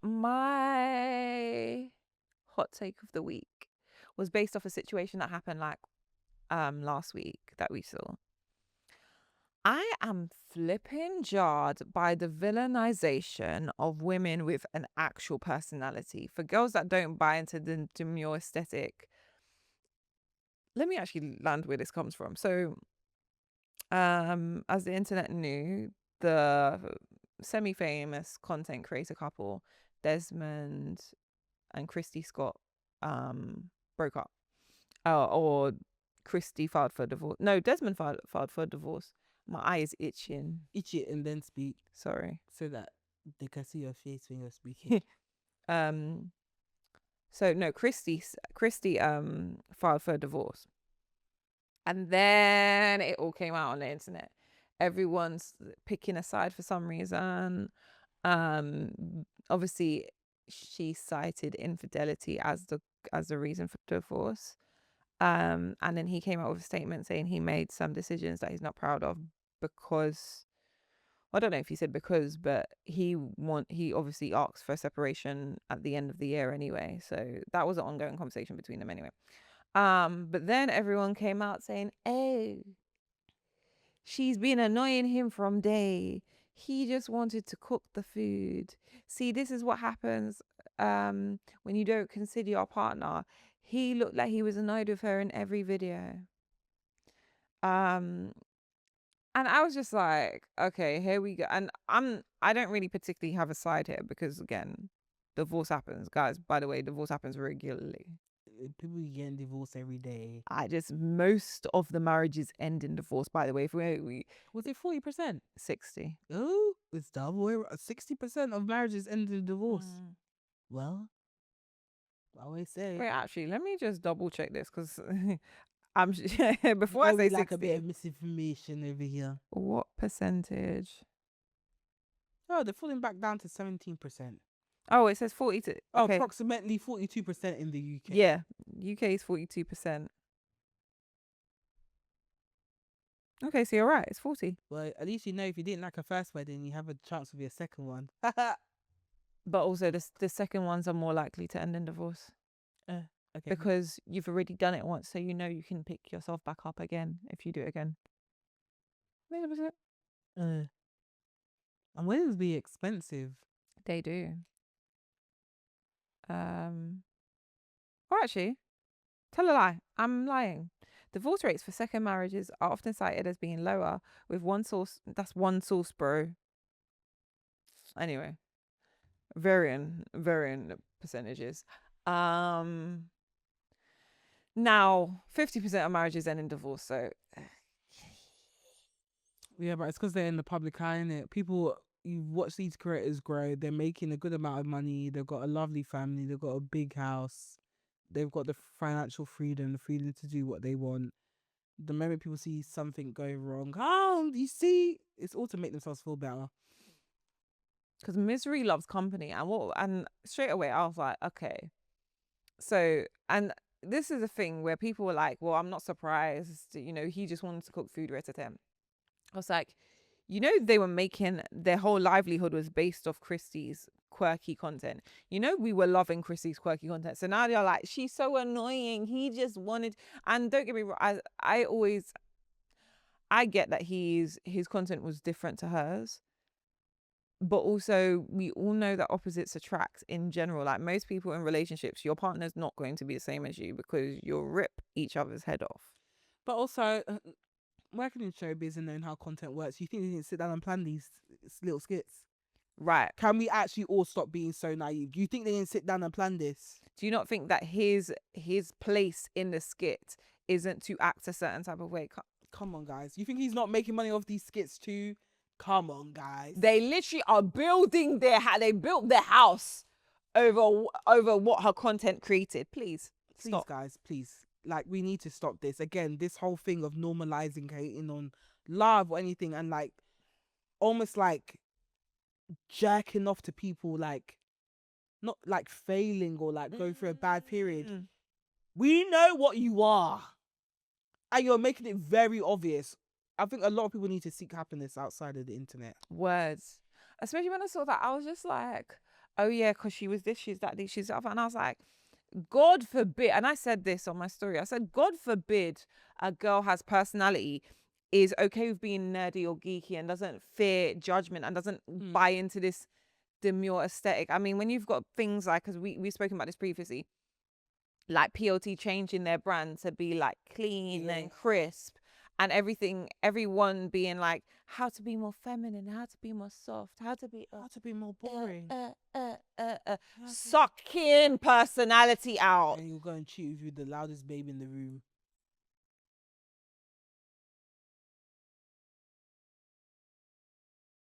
my hot take of the week was based off a situation that happened like last week that we saw. I am flipping jarred by the villainization of women with an actual personality. For girls that don't buy into the demure aesthetic, let me actually land where this comes from. So, as the internet knew, the semi-famous content creator couple, Desmond and Christy Scott, broke up. Or Christy filed for divorce. No, Desmond filed for divorce. My eye is itching. Itch it and then speak Sorry. so that they can see your face when you're speaking. So no, Christy filed for divorce. And then it all came out on the internet. Everyone's picking a side for some reason. Obviously she cited infidelity as the reason for divorce. And then he came out with a statement saying he made some decisions that he's not proud of because, I don't know if he said because, but he obviously asked for a separation at the end of the year anyway. So that was an ongoing conversation between them anyway. But then everyone came out saying, "Oh, she's been annoying him from day. He just wanted to cook the food. See, this is what happens when you don't consider your partner. He looked like he was annoyed with her in every video." And I was just like, okay, here we go. And I don't really particularly have a side here because, again, divorce happens, guys. By the way, divorce happens regularly. People getting divorced every day. Most of the marriages end in divorce. By the way, if we was it 40%? 60. Oh, it's double. 60% of marriages end in divorce. Well, I always say. Wait, actually, let me just double check this because I'm before I say 60. Like a bit of misinformation over here. What percentage? Oh, they're falling back down to 17%. Oh, it says 42. Oh, okay. Approximately 42% in the UK. Yeah, UK is 42%. Okay, so you're right. It's 40. Well, at least you know if you didn't like a first wedding, you have a chance of your second one. But also, the second ones are more likely to end in divorce. Okay. Because you've already done it once, so you know you can pick yourself back up again if you do it again. And weddings be expensive. They do. Or actually, tell a lie. I'm lying. Divorce rates for second marriages are often cited as being lower, with one source. That's one source, bro. Anyway, varying percentages. Now 50% of marriages end in divorce. So yeah, but it's because they're in the public eye, innit? People, you watch these creators grow. They're making a good amount of money. They've got a lovely family. They've got a big house. They've got the financial freedom, the freedom to do what they want. The moment people see something going wrong, you see, it's all to make themselves feel better. Because misery loves company, and straight away I was like, okay. So, and this is a thing where people were like, well, I'm not surprised. He just wanted to cook food right at him. I was like, they were making their whole livelihood was based off Christy's quirky content. We were loving Christy's quirky content. So now they're like, she's so annoying. He just wanted, and don't get me wrong, I get that his content was different to hers. But also, we all know that opposites attract in general. Like most people in relationships, your partner's not going to be the same as you because you'll rip each other's head off. But also, working in showbiz and knowing how content works, you think they didn't sit down and plan these little skits? Right. Can we actually all stop being so naive? Do you think they didn't sit down and plan this? Do you not think that his place in the skit isn't to act a certain type of way? Come on, guys. You think he's not making money off these skits too? Come on, guys. They literally are building they built their house over what her content created. Please, stop. Guys, please. Like, we need to stop this. Again, this whole thing of normalizing hating on love or anything and like almost like jerking off to people, like not like failing or like going through a bad period. We know what you are. And you're making it very obvious. I think a lot of people need to seek happiness outside of the internet. Words. Especially when I saw that, I was just like, oh yeah, because she was this, she's that, she's that. And I was like, God forbid. And I said this on my story. I said, God forbid a girl has personality, is okay with being nerdy or geeky, and doesn't fear judgment, and doesn't buy into this demure aesthetic. I mean, when you've got things like, because we've spoken about this previously, like PLT changing their brand to be like clean and crisp, and everyone being like, how to be more feminine, how to be more soft, how to be more boring. sucking personality out. And you'll go and cheat with you, the loudest baby in the room.